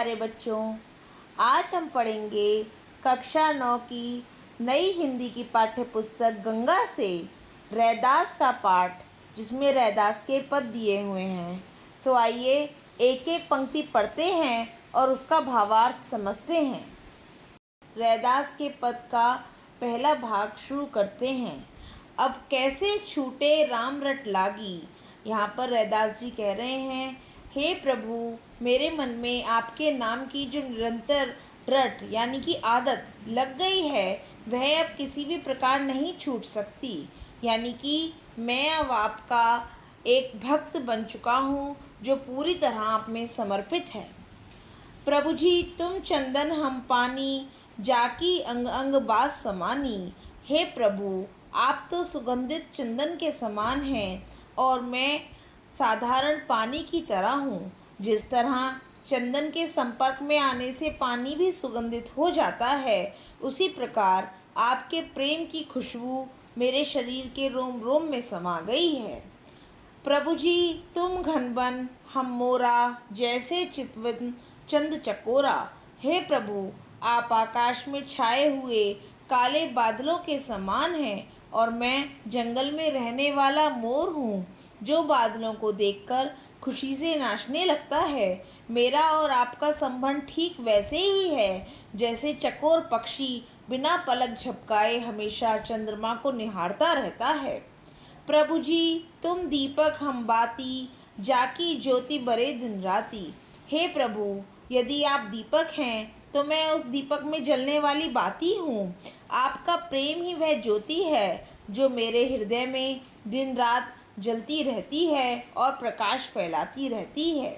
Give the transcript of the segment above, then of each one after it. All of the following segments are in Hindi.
प्यारे बच्चों, आज हम पढ़ेंगे कक्षा 9 की नई हिंदी की पाठ्य पुस्तक गंगा से रैदास का पाठ, जिसमें रैदास के पद दिए हुए हैं। तो आइए एक एक पंक्ति पढ़ते हैं और उसका भावार्थ समझते हैं। रैदास के पद का पहला भाग शुरू करते हैं। अब कैसे छूटे राम रट लागी। यहाँ पर रैदास जी कह रहे हैं, हे प्रभु, मेरे मन में आपके नाम की जो निरंतर रट यानी कि आदत लग गई है, वह अब किसी भी प्रकार नहीं छूट सकती। यानी कि मैं अब आपका एक भक्त बन चुका हूँ जो पूरी तरह आप में समर्पित है। प्रभु जी, तुम चंदन हम पानी, जाकी अंग अंग बास समानी। हे प्रभु, आप तो सुगंधित चंदन के समान हैं और मैं साधारण पानी की तरह हूँ। जिस तरह चंदन के संपर्क में आने से पानी भी सुगंधित हो जाता है, उसी प्रकार आपके प्रेम की खुशबू मेरे शरीर के रोम रोम में समा गई है। प्रभु जी, तुम घनबन हम मोरा, जैसे चितवन चंद चकोरा। हे प्रभु, आप आकाश में छाए हुए काले बादलों के समान हैं और मैं जंगल में रहने वाला मोर हूँ, जो बादलों को देखकर खुशी से नाचने लगता है। मेरा और आपका संबंध ठीक वैसे ही है जैसे चकोर पक्षी बिना पलक झपकाए हमेशा चंद्रमा को निहारता रहता है। प्रभु जी, तुम दीपक हम बाती, जाकी ज्योति बरे दिन राती। हे प्रभु, यदि आप दीपक हैं तो मैं उस दीपक में जलने वाली बाती हूँ। आपका प्रेम ही वह ज्योति है जो मेरे हृदय में दिन रात जलती रहती है और प्रकाश फैलाती रहती है।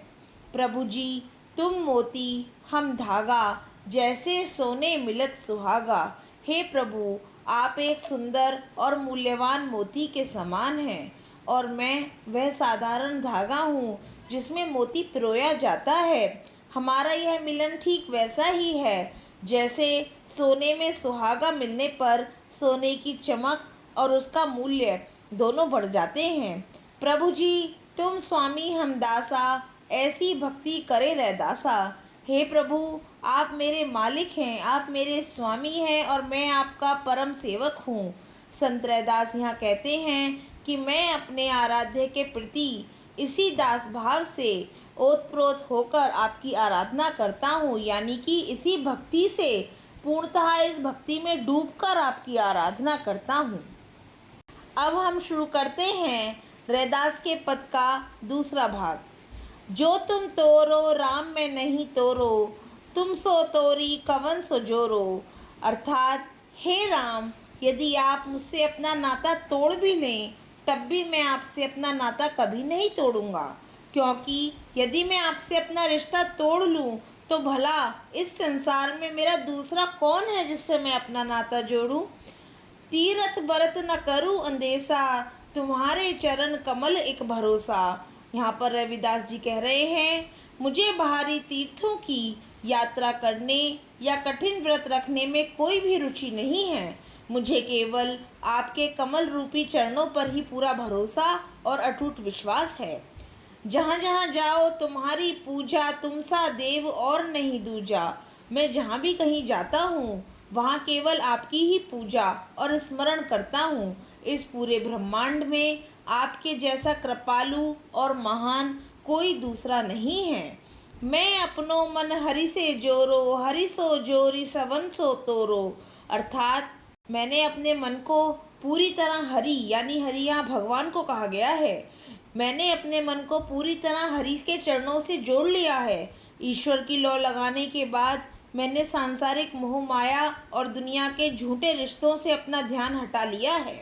प्रभु जी, तुम मोती हम धागा, जैसे सोने मिलत सुहागा। हे प्रभु, आप एक सुंदर और मूल्यवान मोती के समान हैं और मैं वह साधारण धागा हूँ जिसमें मोती पिरोया जाता है। हमारा यह मिलन ठीक वैसा ही है जैसे सोने में सुहागा मिलने पर सोने की चमक और उसका मूल्य दोनों बढ़ जाते हैं। प्रभु जी, तुम स्वामी हम दासा, ऐसी भक्ति करे रैदासा। हे प्रभु, आप मेरे मालिक हैं, आप मेरे स्वामी हैं और मैं आपका परम सेवक हूँ। संत रैदास यहाँ कहते हैं कि मैं अपने आराध्य के प्रति इसी दास भाव से ओतप्रोत होकर आपकी आराधना करता हूँ, यानी कि इसी भक्ति से पूर्णतः इस भक्ति में डूबकर आपकी आराधना करता हूँ। अब हम शुरू करते हैं रैदास के पद का दूसरा भाग। जो तुम तोरो राम में नहीं तोरो, तुम सो तोरी कवन सो जोरो। अर्थात हे राम, यदि आप मुझसे अपना नाता तोड़ भी लें तब भी मैं आपसे अपना नाता कभी नहीं तोड़ूंगा, क्योंकि यदि मैं आपसे अपना रिश्ता तोड़ लूं तो भला इस संसार में मेरा दूसरा कौन है जिससे मैं अपना नाता जोड़ूं। तीरथ बरत न करूं अंदेशा, तुम्हारे चरण कमल एक भरोसा। यहाँ पर रविदास जी कह रहे हैं, मुझे बाहरी तीर्थों की यात्रा करने या कठिन व्रत रखने में कोई भी रुचि नहीं है। मुझे केवल आपके कमल रूपी चरणों पर ही पूरा भरोसा और अटूट विश्वास है। जहाँ जहाँ जाओ तुम्हारी पूजा, तुमसा देव और नहीं दूजा। मैं जहाँ भी कहीं जाता हूँ वहाँ केवल आपकी ही पूजा और स्मरण करता हूँ। इस पूरे ब्रह्मांड में आपके जैसा कृपालु और महान कोई दूसरा नहीं है। मैं अपनो मन हरि से जोरो, हरि सो जोरी सवन सो तोरो। अर्थात मैंने अपने मन को पूरी तरह हरि, यानी हरि यहाँ भगवान को कहा गया है, मैंने अपने मन को पूरी तरह हरि के चरणों से जोड़ लिया है। ईश्वर की लौ लगाने के बाद मैंने सांसारिक मोह माया और दुनिया के झूठे रिश्तों से अपना ध्यान हटा लिया है।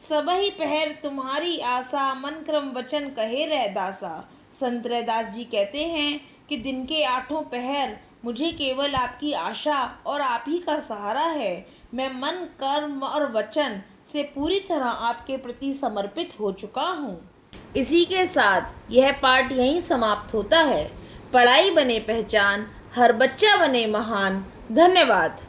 सबही पहर तुम्हारी आशा, मन क्रम वचन कहे रैदासा। संत रैदास जी कहते हैं कि दिन के 8 पहर मुझे केवल आपकी आशा और आप ही का सहारा है। मैं मन, कर्म और वचन से पूरी तरह आपके प्रति समर्पित हो चुका हूँ। इसी के साथ यह पाठ यहीं समाप्त होता है। पढ़ाई बने पहचान, हर बच्चा बने महान। धन्यवाद।